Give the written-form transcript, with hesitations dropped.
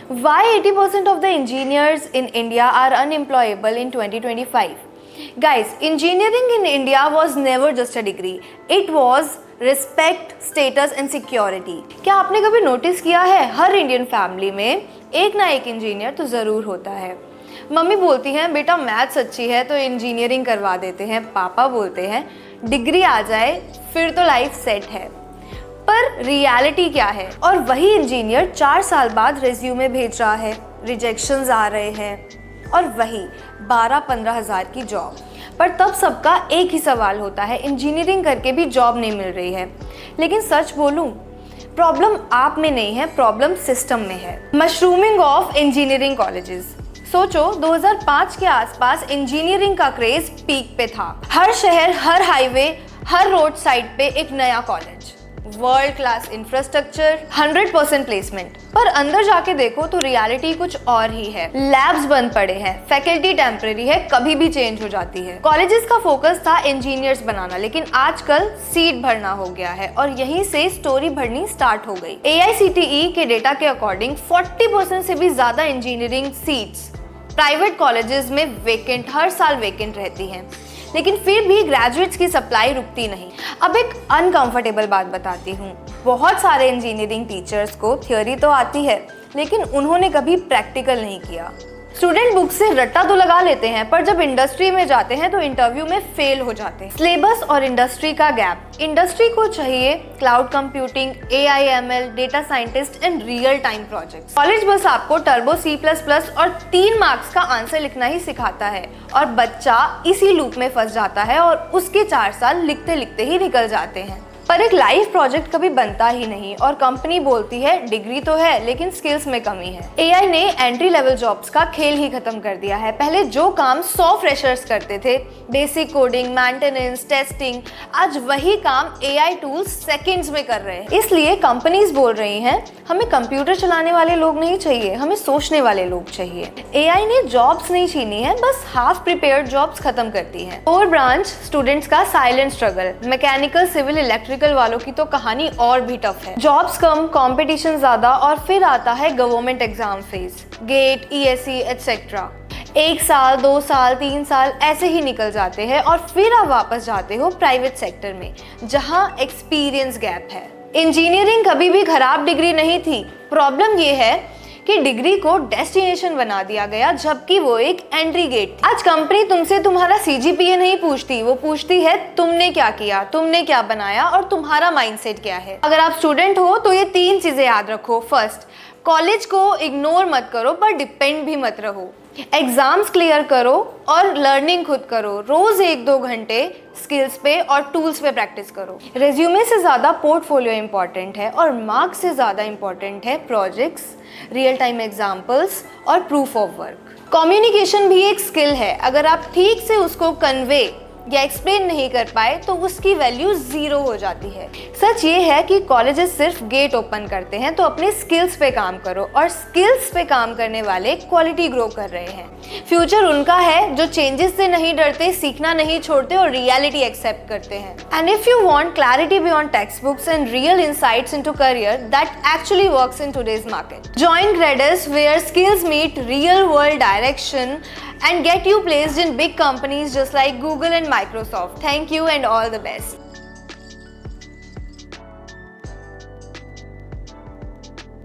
Why 80% of the engineers in India are unemployable in 2025? Guys, engineering in India was never just a degree. It was respect, status and security. क्या आपने कभी notice किया है हर Indian family में एक ना एक इंजीनियर तो ज़रूर होता है। मम्मी बोलती हैं बेटा मैथ्स अच्छी है तो इंजीनियरिंग करवा देते हैं, पापा बोलते हैं डिग्री आ जाए फिर तो लाइफ सेट है। पर रियलिटी क्या है? और वही इंजीनियर 4 साल बाद रेज्यूमे भेज रहा है, रिजेक्शंस आ रहे हैं और वही 12-15 हज़ार की जॉब। पर तब सबका एक ही सवाल होता है, इंजीनियरिंग करके भी जॉब नहीं मिल रही है। लेकिन सच बोलूं, प्रॉब्लम आप में नहीं है, प्रॉब्लम सिस्टम में है। Mushrooming of engineering colleges. सोचो 2005 के आसपास इंजीनियरिंग का क्रेज पीक पे था। हर शहर, हर हाईवे, हर रोड साइड पे एक नया college, world class infrastructure, 100% placement. पर अंदर जाके देखो तो रियलिटी कुछ और ही है। लैब्स बंद पड़े हैं, फैकल्टी टेम्परेरी है, कभी भी चेंज हो जाती है। कॉलेजेस का फोकस था इंजीनियर्स बनाना, लेकिन आजकल सीट भरना हो गया है और यहीं से स्टोरी भरनी स्टार्ट हो गई। AICTE के डेटा के अकॉर्डिंग 40% से भी ज्यादा इंजीनियरिंग सीट्स प्राइवेट कॉलेजेस में वेकेंट, हर साल वेकेंट रहती हैं। लेकिन फिर भी ग्रेजुएट्स की सप्लाई रुकती नहीं। अब एक अनकंफर्टेबल बात बताती हूँ। बहुत सारे इंजीनियरिंग टीचर्स को थ्योरी तो आती है, लेकिन उन्होंने कभी प्रैक्टिकल नहीं किया। स्टूडेंट बुक से रट्टा तो लगा लेते हैं, पर जब इंडस्ट्री में जाते हैं तो इंटरव्यू में फेल हो जाते हैं। सिलेबस और इंडस्ट्री का गैप। इंडस्ट्री को चाहिए cloud computing, AI ML, data scientist and real time projects. College बस आपको टर्बो C++ और 3 मार्क्स का आंसर लिखना ही सिखाता है और बच्चा इसी लूप में फंस जाता है और उसके 4 साल लिखते लिखते ही निकल जाते हैं। पर एक लाइफ प्रोजेक्ट कभी बनता ही नहीं और कंपनी बोलती है डिग्री तो है लेकिन स्किल्स में कमी है। AI ने एंट्री लेवल जॉब्स का खेल ही खत्म कर दिया है। पहले जो काम 100 फ्रेशर्स करते थे, बेसिक कोडिंग, मेंटेनेंस, टेस्टिंग, आज वही काम AI टूल्स सेकंड्स में कर रहे हैं। इसलिए कंपनीज बोल रही हैं हमें कंप्यूटर चलाने वाले लोग नहीं चाहिए, हमें सोचने वाले लोग चाहिए। AI ने जॉब्स नहीं छीनी है, बस हाफ प्रिपेयर्ड जॉब्स खत्म करती है। कोर ब्रांच स्टूडेंट्स का silent struggle. Mechanical, civil, electrical वालों की तो कहानी और भी टफ है। जॉब्स कम, कंपटीशन ज्यादा और फिर आता है government exam phase, GATE, ESE etcetera. 1 साल, 2 साल, 3 साल ऐसे ही निकल जाते हैं और फिर आप वापस जाते हो प्राइवेट सेक्टर में, जहां एक्सपीरियंस गैप है। इंजीनियरिंग कभी भी खराब डिग्री नहीं थी। प्रॉब्लम ये है कि डिग्री को डेस्टिनेशन बना दिया गया, जबकि वो एक एंट्री गेट। आज कंपनी तुमसे तुम्हारा CGPA नहीं पूछती, वो पूछती है तुमने क्या किया, तुमने क्या बनाया और तुम्हारा माइंडसेट क्या है। अगर आप स्टूडेंट हो तो ये 3 चीजें याद रखो। फर्स्ट, कॉलेज को इग्नोर मत करो पर डिपेंड भी मत रहो। एग्जाम्स क्लियर करो और लर्निंग खुद करो। रोज 1-2 घंटे स्किल्स पे और टूल्स पे प्रैक्टिस करो। रेज्यूमे से ज़्यादा पोर्टफोलियो इंपॉर्टेंट है और मार्क्स से ज़्यादा इंपॉर्टेंट है प्रोजेक्ट्स, रियल टाइम एग्जाम्पल्स और प्रूफ ऑफ वर्क। कम्युनिकेशन भी एक स्किल है। अगर आप ठीक से उसको कन्वे या एक्सप्लेन नहीं कर पाए तो उसकी वैल्यू 0 हो जाती है। सच ये है कि कॉलेजेस सिर्फ गेट ओपन करते हैं, तो अपने स्किल्स पे काम करो और स्किल्स पे काम करने वाले क्वालिटी ग्रो कर रहे हैं। फ्यूचर उनका है जो चेंजेस से नहीं डरते, सीखना नहीं छोड़ते और रियलिटी एक्सेप्ट करते हैं। And if you want clarity beyond text books and real insights into career that actually works in today's market, join Gradus where skills meet real world direction and get you placed in big companies just like Google and Microsoft. Thank you and all the best.